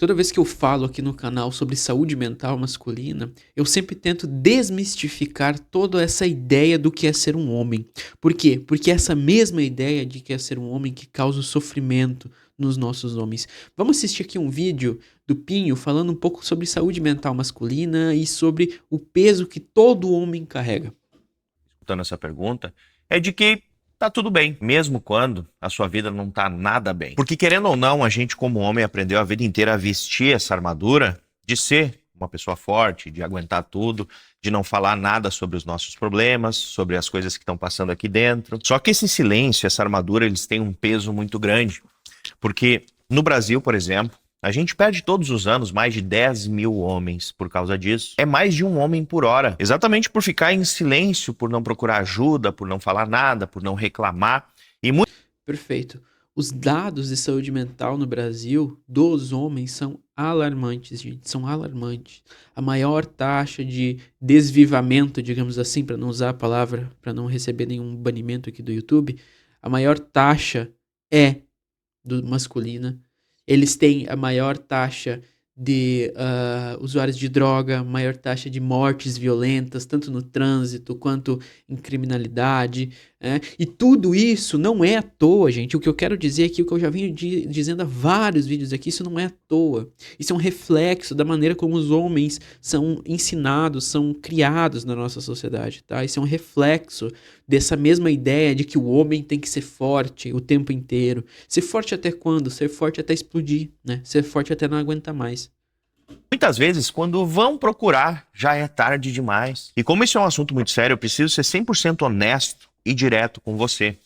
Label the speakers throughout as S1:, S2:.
S1: Toda vez que eu falo aqui no canal sobre saúde mental masculina, eu sempre tento desmistificar toda essa ideia do que é ser um homem. Por quê? Porque essa mesma ideia de que é ser um homem que causa o sofrimento nos nossos homens. Vamos assistir aqui um vídeo do Pinho falando um pouco sobre saúde mental masculina e sobre o peso que todo homem carrega.
S2: Escutando essa pergunta, é de que tá tudo bem, mesmo quando a sua vida não tá nada bem. Porque querendo ou não, a gente como homem aprendeu a vida inteira a vestir essa armadura de ser uma pessoa forte, de aguentar tudo, de não falar nada sobre os nossos problemas, sobre as coisas que estão passando aqui dentro. Só que esse silêncio, essa armadura, eles têm um peso muito grande. Porque no Brasil, por exemplo, a gente perde todos os anos mais de 10 mil homens por causa disso. É mais de um homem por hora. Exatamente por ficar em silêncio, por não procurar ajuda, por não falar nada, por não reclamar.
S1: Perfeito. Os dados de saúde mental no Brasil dos homens são alarmantes, gente. São alarmantes. A maior taxa de desvivamento, digamos assim, para não usar a palavra, para não receber nenhum banimento aqui do YouTube, a maior taxa é do masculina. Eles têm a maior taxa de usuários de droga, maior taxa de mortes violentas, tanto no trânsito quanto em criminalidade. E tudo isso não é à toa, gente. O que eu quero dizer aqui, o que eu já venho dizendo há vários vídeos aqui, isso não é à toa. Isso é um reflexo da maneira como os homens são ensinados, são criados na nossa sociedade, tá? Isso é um reflexo dessa mesma ideia de que o homem tem que ser forte o tempo inteiro. Ser forte até quando? Ser forte até explodir, né? Ser forte até não aguentar mais.
S2: Muitas vezes, quando vão procurar, já é tarde demais. E como isso é um assunto muito sério, eu preciso ser 100% honesto e direto com você.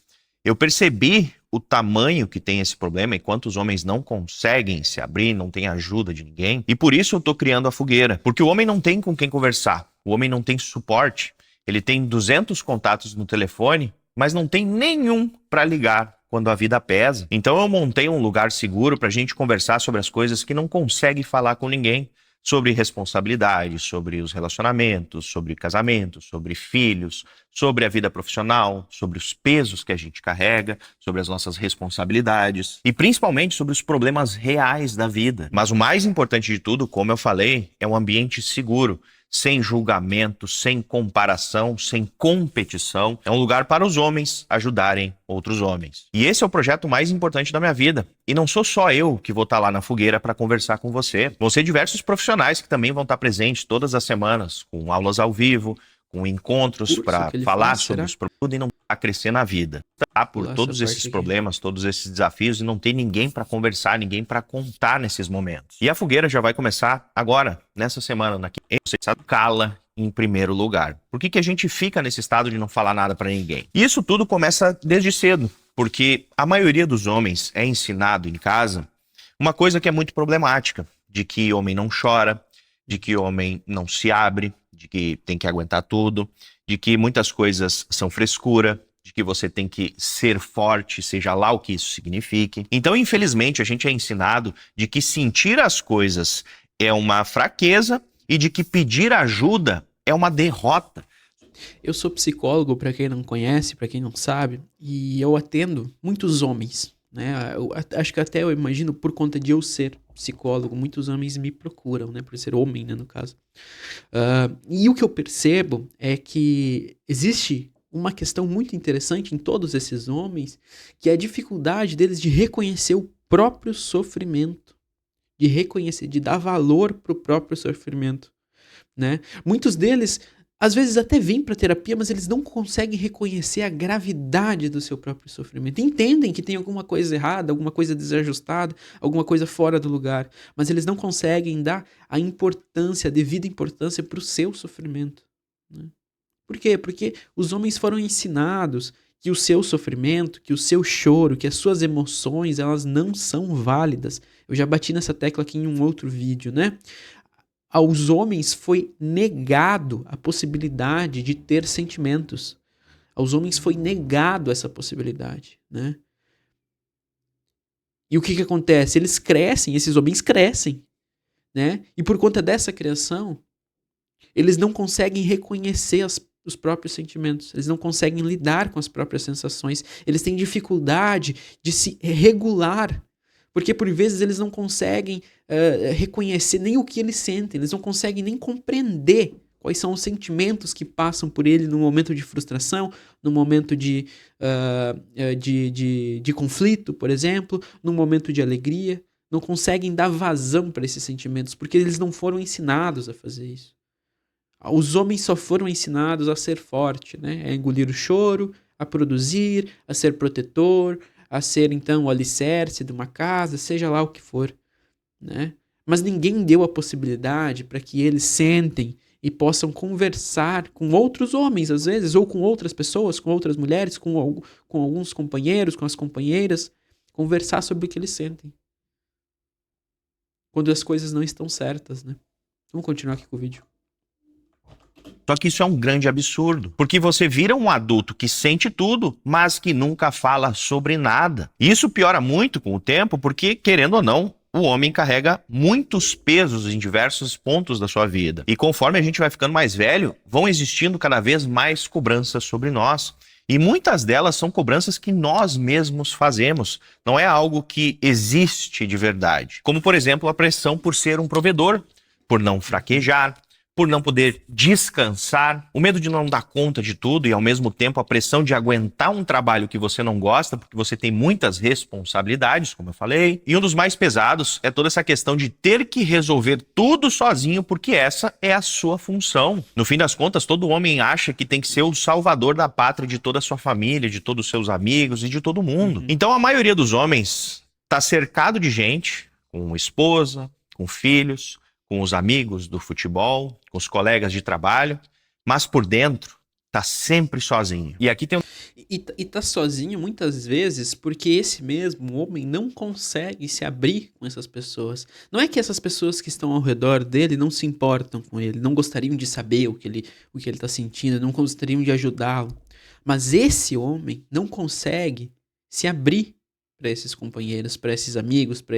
S2: Eu percebi o tamanho que tem esse problema e quantos homens não conseguem se abrir, não tem ajuda de ninguém. E por isso eu tô criando a fogueira. Porque o homem não tem com quem conversar. O homem não tem suporte. Ele tem 200 contatos no telefone, mas não tem nenhum para ligar quando a vida pesa. Então eu montei um lugar seguro para a gente conversar sobre as coisas que não consegue falar com ninguém. Sobre responsabilidade, sobre os relacionamentos, sobre casamento, sobre filhos, sobre a vida profissional, sobre os pesos que a gente carrega, sobre as nossas responsabilidades e principalmente sobre os problemas reais da vida. Mas o mais importante de tudo, como eu falei, é um ambiente seguro, sem julgamento, sem comparação, sem competição. É um lugar para os homens ajudarem outros homens. E esse é o projeto mais importante da minha vida. E não sou só eu que vou estar lá na fogueira para conversar com você. Vão ser diversos profissionais que também vão estar presentes todas as semanas, com aulas ao vivo, com encontros para falar sobre os problemas e não a crescer na vida. Tá? Por todos esses problemas, todos esses desafios e não tem ninguém para conversar, ninguém para contar nesses momentos. E a fogueira já vai começar agora, nessa semana, aqui. Você sabe, cala em primeiro lugar. Por que a gente fica nesse estado de não falar nada para ninguém? E isso tudo começa desde cedo, porque a maioria dos homens é ensinado em casa uma coisa que é muito problemática, de que homem não chora, de que homem não se abre, de que tem que aguentar tudo, de que muitas coisas são frescura, de que você tem que ser forte, seja lá o que isso signifique. Então, infelizmente, a gente é ensinado de que sentir as coisas é uma fraqueza e de que pedir ajuda é uma derrota.
S1: Eu sou psicólogo, para quem não conhece, para quem não sabe, e eu atendo muitos homens, né? Acho que até eu imagino por conta de eu ser psicólogo, muitos homens me procuram, né? Por ser homem, né, no caso. E o que eu percebo é que existe uma questão muito interessante em todos esses homens, que é a dificuldade deles de reconhecer o próprio sofrimento, de reconhecer, de dar valor pro próprio sofrimento, né? Muitos deles às vezes até vêm para terapia, mas eles não conseguem reconhecer a gravidade do seu próprio sofrimento. Entendem que tem alguma coisa errada, alguma coisa desajustada, alguma coisa fora do lugar, mas eles não conseguem dar a importância, a devida importância para o seu sofrimento, né? Por quê? Porque os homens foram ensinados que o seu sofrimento, que o seu choro, que as suas emoções, elas não são válidas. Eu já bati nessa tecla aqui em um outro vídeo, né? Aos homens foi negado a possibilidade de ter sentimentos. Aos homens foi negado essa possibilidade, né? E o que acontece? Eles crescem, esses homens crescem, né? E por conta dessa criação, eles não conseguem reconhecer os próprios sentimentos, eles não conseguem lidar com as próprias sensações, eles têm dificuldade de se regular, porque por vezes eles não conseguem reconhecer nem o que eles sentem, eles não conseguem nem compreender quais são os sentimentos que passam por ele no momento de frustração, no momento de conflito, por exemplo, no momento de alegria. Não conseguem dar vazão para esses sentimentos, porque eles não foram ensinados a fazer isso. Os homens só foram ensinados a ser forte, né? A engolir o choro, a produzir, a ser protetor, a ser, então, o alicerce de uma casa, seja lá o que for, né? Mas ninguém deu a possibilidade para que eles sentem e possam conversar com outros homens, às vezes, ou com outras pessoas, com outras mulheres, com alguns companheiros, com as companheiras, conversar sobre o que eles sentem. Quando as coisas não estão certas, né? Vamos continuar aqui com o vídeo.
S2: Só que isso é um grande absurdo, porque você vira um adulto que sente tudo, mas que nunca fala sobre nada. E isso piora muito com o tempo, porque, querendo ou não, o homem carrega muitos pesos em diversos pontos da sua vida. E conforme a gente vai ficando mais velho, vão existindo cada vez mais cobranças sobre nós. E muitas delas são cobranças que nós mesmos fazemos. Não é algo que existe de verdade. Como, por exemplo, a pressão por ser um provedor, por não fraquejar, por não poder descansar, o medo de não dar conta de tudo e, ao mesmo tempo, a pressão de aguentar um trabalho que você não gosta, porque você tem muitas responsabilidades, como eu falei. E um dos mais pesados é toda essa questão de ter que resolver tudo sozinho, porque essa é a sua função. No fim das contas, todo homem acha que tem que ser o salvador da pátria de toda a sua família, de todos os seus amigos e de todo mundo. Então, a maioria dos homens está cercado de gente, com esposa, com filhos, com os amigos do futebol, com os colegas de trabalho, mas por dentro tá sempre sozinho. E aqui tem
S1: E tá sozinho muitas vezes porque esse mesmo homem não consegue se abrir com essas pessoas. Não é que essas pessoas que estão ao redor dele não se importam com ele, não gostariam de saber o que ele tá sentindo, não gostariam de ajudá-lo. Mas esse homem não consegue se abrir para esses companheiros, para esses amigos, para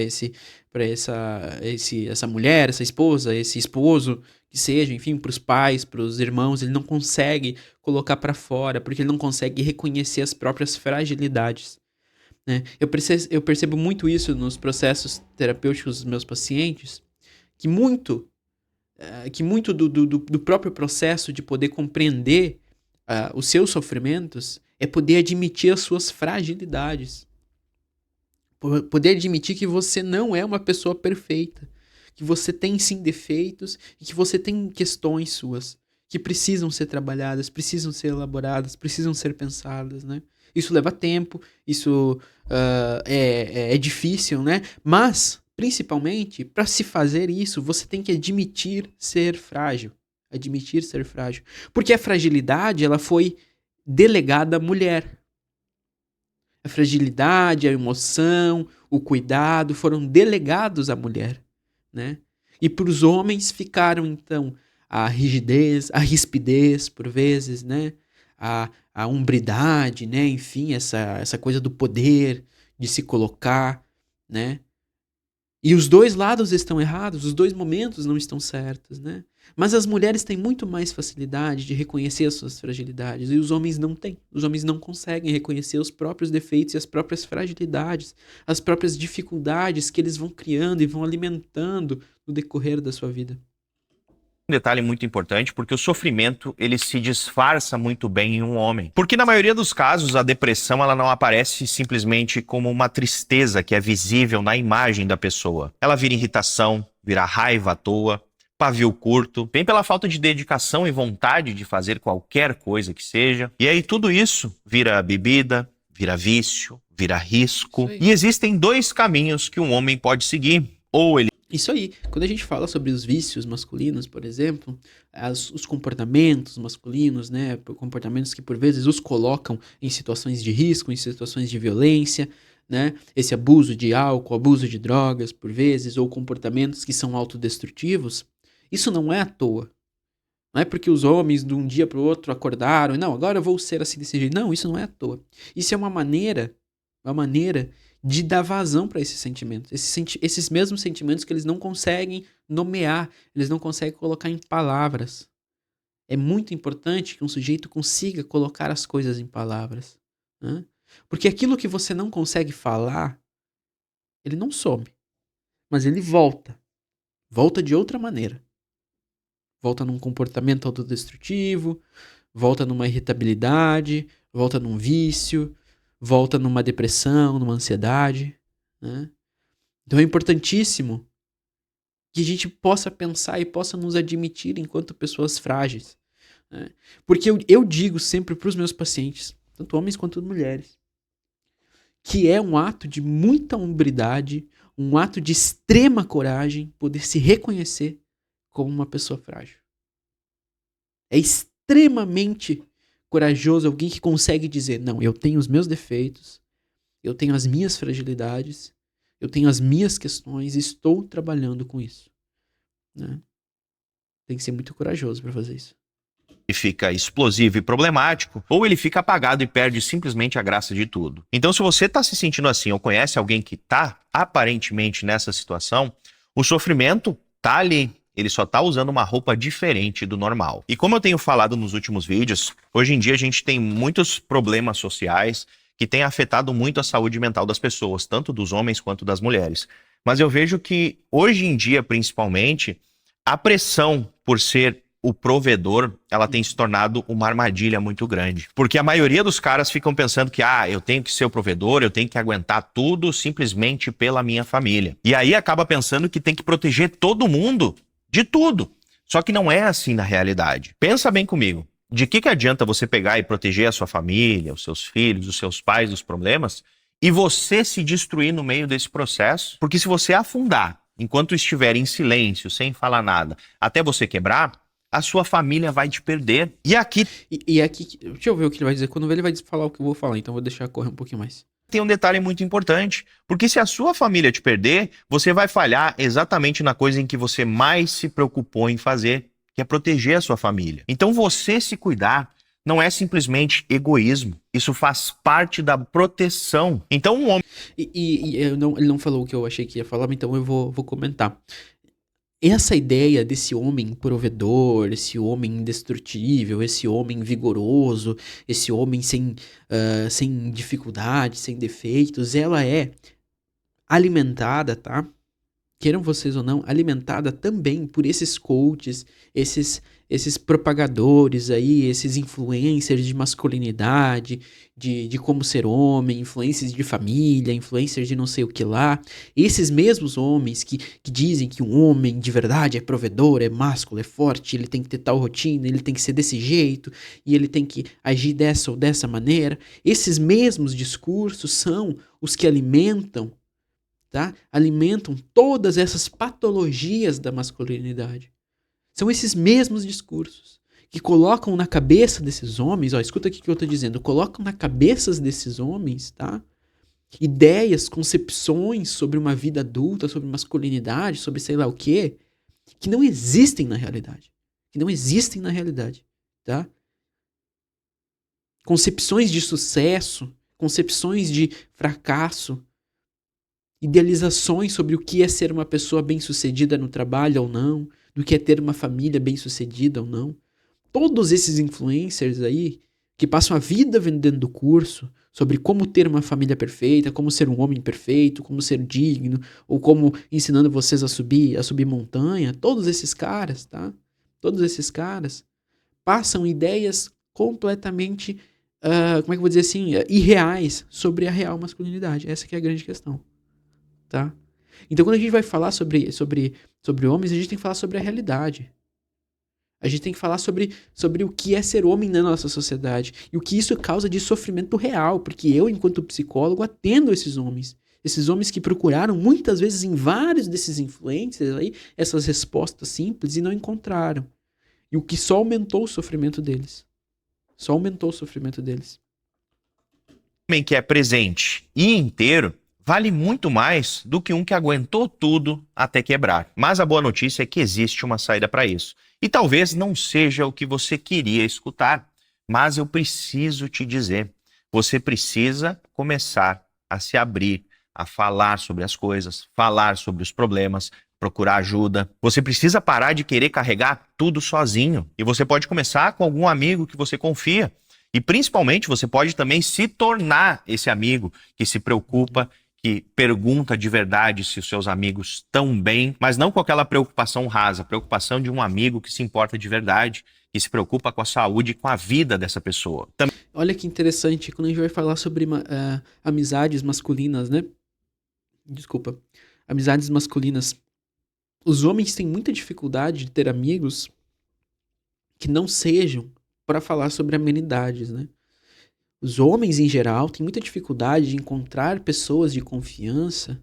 S1: essa mulher, essa esposa, esse esposo, que seja, enfim, para os pais, para os irmãos, ele não consegue colocar para fora, porque ele não consegue reconhecer as próprias fragilidades, né? Eu percebo muito isso nos processos terapêuticos dos meus pacientes, que muito do próprio processo de poder compreender os seus sofrimentos é poder admitir as suas fragilidades. Poder admitir que você não é uma pessoa perfeita, que você tem sim defeitos e que você tem questões suas que precisam ser trabalhadas, precisam ser elaboradas, precisam ser pensadas, né? Isso leva tempo, isso é difícil, né? Mas, principalmente, para se fazer isso, você tem que admitir ser frágil. Admitir ser frágil. Porque a fragilidade, ela foi delegada à mulher. A fragilidade, a emoção, o cuidado foram delegados à mulher, né? E para os homens ficaram, então, a rigidez, a rispidez, por vezes, né? A hombridade, né? Enfim, essa coisa do poder, de se colocar, né? E os dois lados estão errados, os dois momentos não estão certos, né? Mas as mulheres têm muito mais facilidade de reconhecer as suas fragilidades e os homens não têm. Os homens não conseguem reconhecer os próprios defeitos e as próprias fragilidades, as próprias dificuldades que eles vão criando e vão alimentando no decorrer da sua vida.
S2: um detalhe muito importante, porque o sofrimento ele se disfarça muito bem em um homem. Porque na maioria dos casos a depressão ela não aparece simplesmente como uma tristeza que é visível na imagem da pessoa. Ela vira irritação, vira raiva à toa, pavio curto, vem pela falta de dedicação e vontade de fazer qualquer coisa que seja. E aí tudo isso vira bebida, vira vício, vira risco. E existem dois caminhos que um homem pode seguir. Ou ele
S1: Isso aí. Quando a gente fala sobre os vícios masculinos, por exemplo, os comportamentos masculinos, né, comportamentos que por vezes os colocam em situações de risco, em situações de violência, né, esse abuso de álcool, abuso de drogas, por vezes, ou comportamentos que são autodestrutivos, isso não é à toa. Não é porque os homens de um dia para o outro acordaram, não, agora eu vou ser assim desse jeito. Não, isso não é à toa. Isso é uma maneira de dar vazão para esses sentimentos. Esses mesmos sentimentos que eles não conseguem nomear, eles não conseguem colocar em palavras. É muito importante que um sujeito consiga colocar as coisas em palavras, né? Porque aquilo que você não consegue falar, ele não some. mas ele volta. Volta de outra maneira. Volta num comportamento autodestrutivo, volta numa irritabilidade, volta num vício, volta numa depressão, numa ansiedade, né? Então é importantíssimo que a gente possa pensar e possa nos admitir enquanto pessoas frágeis, né? Porque eu digo sempre para os meus pacientes, tanto homens quanto mulheres, que é um ato de muita hombridade, um ato de extrema coragem poder se reconhecer como uma pessoa frágil. É extremamente corajoso alguém que consegue dizer, não, eu tenho os meus defeitos, eu tenho as minhas fragilidades, eu tenho as minhas questões e estou trabalhando com isso, né? Tem que ser muito corajoso para fazer isso.
S2: Ele fica explosivo e problemático, ou ele fica apagado e perde simplesmente a graça de tudo. Então, se você está se sentindo assim, ou conhece alguém que está aparentemente nessa situação, o sofrimento tá ali. Ele só tá usando uma roupa diferente do normal. E como eu tenho falado nos últimos vídeos, hoje em dia a gente tem muitos problemas sociais que têm afetado muito a saúde mental das pessoas, tanto dos homens quanto das mulheres. Mas eu vejo que hoje em dia, principalmente, a pressão por ser o provedor, ela tem se tornado uma armadilha muito grande. Porque a maioria dos caras ficam pensando que, eu tenho que ser o provedor, eu tenho que aguentar tudo simplesmente pela minha família. E aí acaba pensando que tem que proteger todo mundo de tudo. Só que não é assim na realidade. Pensa bem comigo. De que adianta você pegar e proteger a sua família, os seus filhos, os seus pais dos problemas, e você se destruir no meio desse processo? Porque se você afundar, enquanto estiver em silêncio, sem falar nada, até você quebrar, a sua família vai te perder. E aqui...
S1: E aqui, deixa eu ver o que ele vai dizer. Quando ele vai falar o que eu vou falar, então eu vou deixar correr um pouquinho mais.
S2: Tem um detalhe muito importante, porque se a sua família te perder, você vai falhar exatamente na coisa em que você mais se preocupou em fazer, que é proteger a sua família. Então você se cuidar não é simplesmente egoísmo, isso faz parte da proteção. Então um homem...
S1: ele não falou o que eu achei que ia falar, então eu vou comentar. Essa ideia desse homem provedor, esse homem indestrutível, esse homem vigoroso, esse homem sem dificuldades, sem defeitos, ela é alimentada, tá? Queiram vocês ou não, alimentada também por esses coaches, esses propagadores aí, esses influencers de masculinidade, de como ser homem, influencers de família, influencers de não sei o que lá. Esses mesmos homens que dizem que um homem de verdade é provedor, é másculo, é forte, ele tem que ter tal rotina, ele tem que ser desse jeito, e ele tem que agir dessa ou dessa maneira. Esses mesmos discursos são os que alimentam, tá? Alimentam todas essas patologias da masculinidade. São esses mesmos discursos que colocam na cabeça desses homens, escuta aqui o que eu estou dizendo, colocam na cabeça desses homens, tá? Ideias, concepções sobre uma vida adulta, sobre masculinidade, sobre sei lá o quê, que não existem na realidade. Que não existem na realidade, tá? Concepções de sucesso, concepções de fracasso, idealizações sobre o que é ser uma pessoa bem-sucedida no trabalho ou não, do que é ter uma família bem-sucedida ou não. Todos esses influencers aí, que passam a vida vendendo curso sobre como ter uma família perfeita, como ser um homem perfeito, como ser digno, ou como ensinando vocês a subir montanha, todos esses caras, tá? Todos esses caras passam ideias completamente, como é que eu vou dizer assim, irreais sobre a real masculinidade. Essa que é a grande questão. Tá? Então quando a gente vai falar sobre homens, a gente tem que falar sobre a realidade. A gente tem que falar sobre o que é ser homem na nossa sociedade e o que isso causa de sofrimento real, porque eu, enquanto psicólogo, atendo esses homens que procuraram muitas vezes em vários desses influencers aí essas respostas simples e não encontraram. E o que só aumentou o sofrimento deles. Só aumentou o sofrimento deles.
S2: Homem que é presente e inteiro vale muito mais do que um que aguentou tudo até quebrar. Mas a boa notícia é que existe uma saída para isso. E talvez não seja o que você queria escutar, mas eu preciso te dizer, você precisa começar a se abrir, a falar sobre as coisas, falar sobre os problemas, procurar ajuda. Você precisa parar de querer carregar tudo sozinho. E você pode começar com algum amigo que você confia. E principalmente você pode também se tornar esse amigo que se preocupa que pergunta de verdade se os seus amigos estão bem, mas não com aquela preocupação rasa, preocupação de um amigo que se importa de verdade, que se preocupa com a saúde e com a vida dessa pessoa.
S1: Olha que interessante, quando a gente vai falar sobre amizades masculinas, né? Desculpa. Amizades masculinas. Os homens têm muita dificuldade de ter amigos que não sejam para falar sobre amenidades, né? Os homens, em geral, têm muita dificuldade de encontrar pessoas de confiança,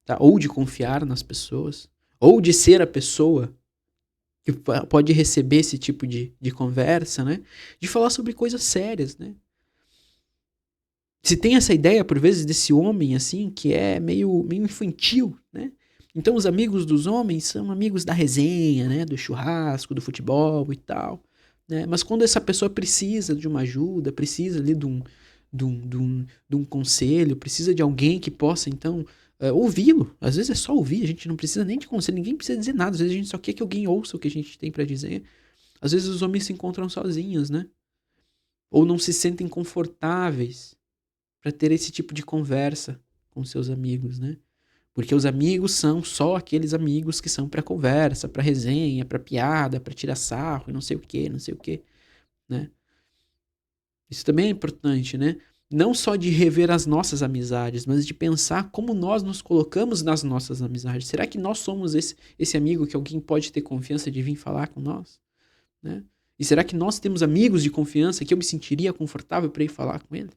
S1: tá? Ou de confiar nas pessoas, ou de ser a pessoa que pode receber esse tipo de conversa, né? De falar sobre coisas sérias, né? Se tem essa ideia, por vezes, desse homem, assim, que é meio infantil, né? Então, os amigos dos homens são amigos da resenha, né? Do churrasco, do futebol e tal, né? Mas quando essa pessoa precisa de uma ajuda, precisa ali de um conselho, precisa de alguém que possa, então, ouvi-lo. Às vezes é só ouvir, a gente não precisa nem de conselho, ninguém precisa dizer nada. Às vezes a gente só quer que alguém ouça o que a gente tem pra dizer. Às vezes os homens se encontram sozinhos, né? Ou não se sentem confortáveis para ter esse tipo de conversa com seus amigos, né? Porque os amigos são só aqueles amigos que são para conversa, para resenha, para piada, para tirar sarro e não sei o que, né? Isso também é importante, né? Não só de rever as nossas amizades, mas de pensar como nós nos colocamos nas nossas amizades. Será que nós somos esse amigo que alguém pode ter confiança de vir falar com nós, né? E será que nós temos amigos de confiança que eu me sentiria confortável para ir falar com ele?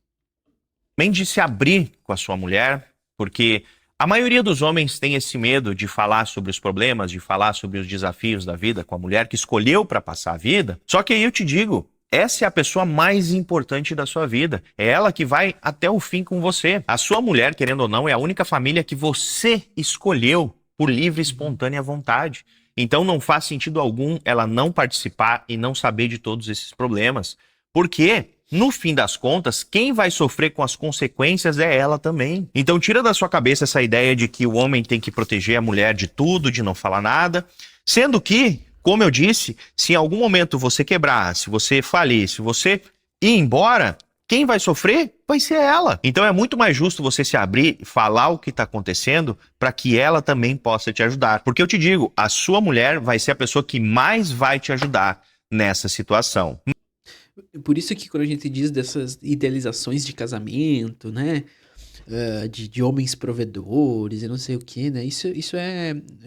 S2: Também de se abrir com a sua mulher, porque a maioria dos homens tem esse medo de falar sobre os problemas, de falar sobre os desafios da vida com a mulher que escolheu para passar a vida. Só que aí eu te digo, essa é a pessoa mais importante da sua vida. É ela que vai até o fim com você. A sua mulher, querendo ou não, é a única família que você escolheu por livre e espontânea vontade. Então não faz sentido algum ela não participar e não saber de todos esses problemas. Porque, no fim das contas, quem vai sofrer com as consequências é ela também. Então tira da sua cabeça essa ideia de que o homem tem que proteger a mulher de tudo, de não falar nada. Sendo que, como eu disse, se em algum momento você quebrar, se você falir, se você ir embora, quem vai sofrer vai ser ela. Então é muito mais justo você se abrir e falar o que está acontecendo para que ela também possa te ajudar. Porque eu te digo, a sua mulher vai ser a pessoa que mais vai te ajudar nessa situação.
S1: Por isso que quando a gente diz dessas idealizações de casamento, né? De homens provedores e não sei o que, né? Isso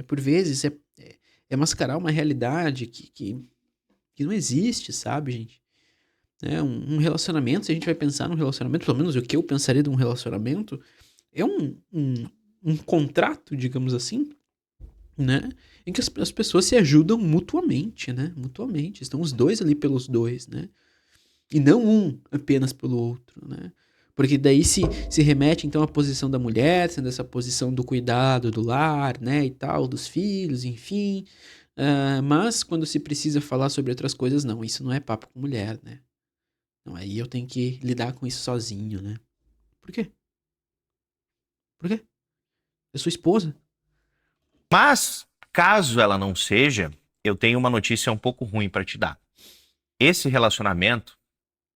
S1: por vezes, é mascarar uma realidade que não existe, sabe, gente? Um relacionamento, se a gente vai pensar num relacionamento, pelo menos o que eu pensaria de um relacionamento, é um contrato, digamos assim, né? Em que as pessoas se ajudam mutuamente, né? Mutuamente. Estão os dois ali pelos dois, né? E não um apenas pelo outro, né? Porque daí se remete, então, à posição da mulher, sendo essa posição do cuidado do lar, né? E tal, dos filhos, enfim. Mas quando se precisa falar sobre outras coisas, não. Isso não é papo com mulher, né? Então, aí eu tenho que lidar com isso sozinho, né? Por quê? Por quê? É sua esposa.
S2: Mas, caso ela não seja, eu tenho uma notícia um pouco ruim para te dar. Esse relacionamento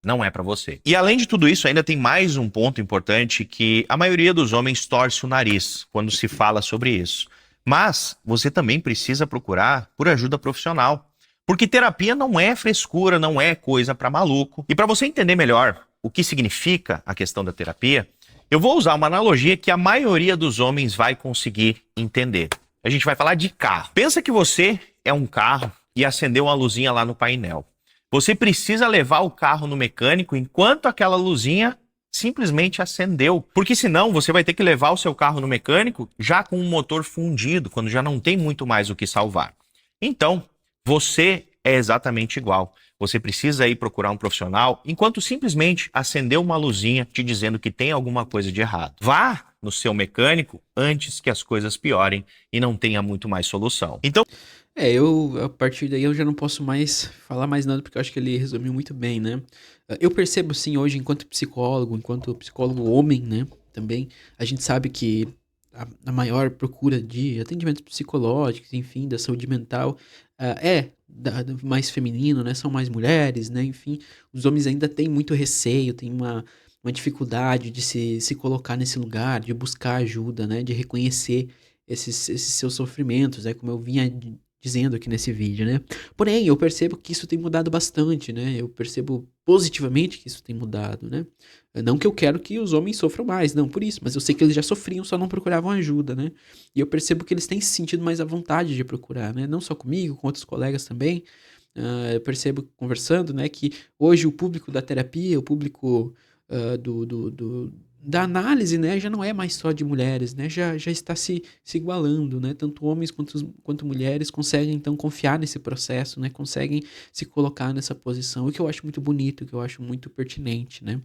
S2: não é para você. E além de tudo isso, ainda tem mais um ponto importante que a maioria dos homens torce o nariz quando se fala sobre isso. Mas você também precisa procurar por ajuda profissional. Porque terapia não é frescura, não é coisa para maluco. E para você entender melhor o que significa a questão da terapia, eu vou usar uma analogia que a maioria dos homens vai conseguir entender. A gente vai falar de carro. Pensa que você é um carro e acendeu uma luzinha lá no painel. Você precisa levar o carro no mecânico enquanto aquela luzinha simplesmente acendeu. Porque senão você vai ter que levar o seu carro no mecânico já com o motor fundido, quando já não tem muito mais o que salvar. Então, você é exatamente igual. Você precisa ir procurar um profissional enquanto simplesmente acendeu uma luzinha te dizendo que tem alguma coisa de errado. Vá no seu mecânico antes que as coisas piorem e não tenha muito mais solução. Então,
S1: A partir daí eu já não posso mais falar mais nada, porque eu acho que ele resumiu muito bem, né? Eu percebo, sim, hoje, enquanto psicólogo homem, né? Também, a gente sabe que a maior procura de atendimentos psicológicos, enfim, da saúde mental, mais feminino, né? São mais mulheres, né? Enfim, os homens ainda têm muito receio, tem uma dificuldade de se colocar nesse lugar, de buscar ajuda, né? De reconhecer esses seus sofrimentos, né? Como eu vinha dizendo aqui nesse vídeo, né? Porém, eu percebo que isso tem mudado bastante, né? Eu percebo positivamente que isso tem mudado, né? Não que eu quero que os homens sofram mais, não por isso, mas eu sei que eles já sofriam, só não procuravam ajuda, né? E eu percebo que eles têm se sentido mais à vontade de procurar, né? Não só comigo, com outros colegas também. Eu percebo conversando, né, que hoje o público da terapia, o público da análise, né, já não é mais só de mulheres, né, já está se igualando, né, tanto homens quanto mulheres conseguem então confiar nesse processo, né, conseguem se colocar nessa posição, o que eu acho muito bonito, o que eu acho muito pertinente, né.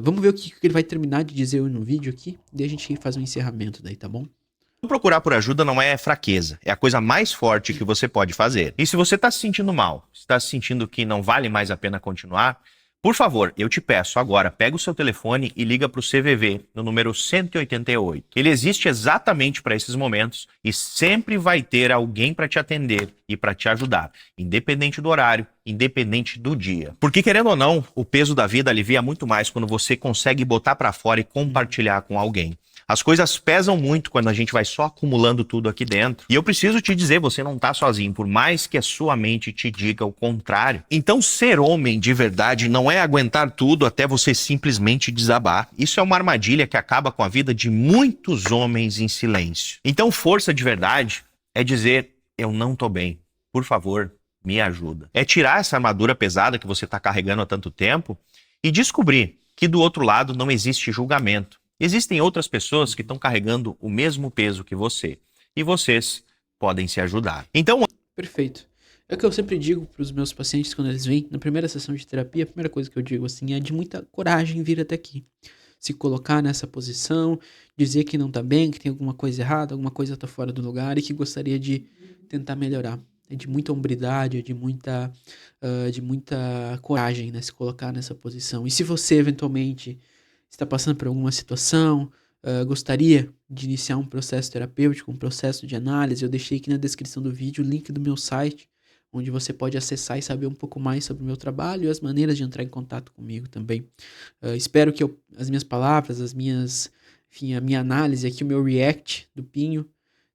S1: Vamos ver o que ele vai terminar de dizer no vídeo aqui, e a gente faz um encerramento daí, tá bom?
S2: Procurar por ajuda não é fraqueza, é a coisa mais forte que você pode fazer. E se você está se sentindo mal, está se sentindo que não vale mais a pena continuar, por favor, eu te peço agora, pega o seu telefone e liga para o CVV no número 188. Ele existe exatamente para esses momentos e sempre vai ter alguém para te atender e para te ajudar, independente do horário, independente do dia. Porque querendo ou não, o peso da vida alivia muito mais quando você consegue botar para fora e compartilhar com alguém. As coisas pesam muito quando a gente vai só acumulando tudo aqui dentro. E eu preciso te dizer, você não tá sozinho, por mais que a sua mente te diga o contrário. Então, ser homem de verdade não é aguentar tudo até você simplesmente desabar. Isso é uma armadilha que acaba com a vida de muitos homens em silêncio. Então, força de verdade é dizer, eu não tô bem. Por favor, me ajuda. É tirar essa armadura pesada que você tá carregando há tanto tempo e descobrir que do outro lado não existe julgamento. Existem outras pessoas que estão carregando o mesmo peso que você. E vocês podem se ajudar. Então...
S1: Perfeito. É o que eu sempre digo para os meus pacientes quando eles vêm, na primeira sessão de terapia, a primeira coisa que eu digo assim é de muita coragem vir até aqui. Se colocar nessa posição, dizer que não tá bem, que tem alguma coisa errada, alguma coisa tá fora do lugar e que gostaria de tentar melhorar. É de muita hombridade, é de muita coragem, né, se colocar nessa posição. E se você eventualmente está passando por alguma situação, gostaria de iniciar um processo terapêutico, um processo de análise, eu deixei aqui na descrição do vídeo o link do meu site, onde você pode acessar e saber um pouco mais sobre o meu trabalho e as maneiras de entrar em contato comigo também. Espero que as minhas palavras, enfim, a minha análise aqui, o meu react do Pinho,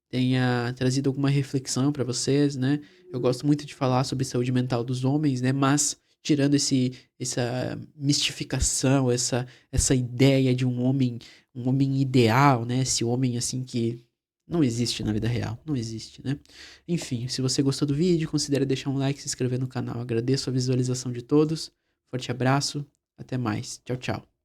S1: tenha trazido alguma reflexão para vocês, né? Eu gosto muito de falar sobre saúde mental dos homens, né? Mas tirando essa mistificação, essa ideia de um homem ideal, né? Esse homem assim que não existe na vida real, não existe, né? Enfim, se você gostou do vídeo, considere deixar um like e se inscrever no canal. Agradeço a visualização de todos. Forte abraço, até mais. Tchau, tchau.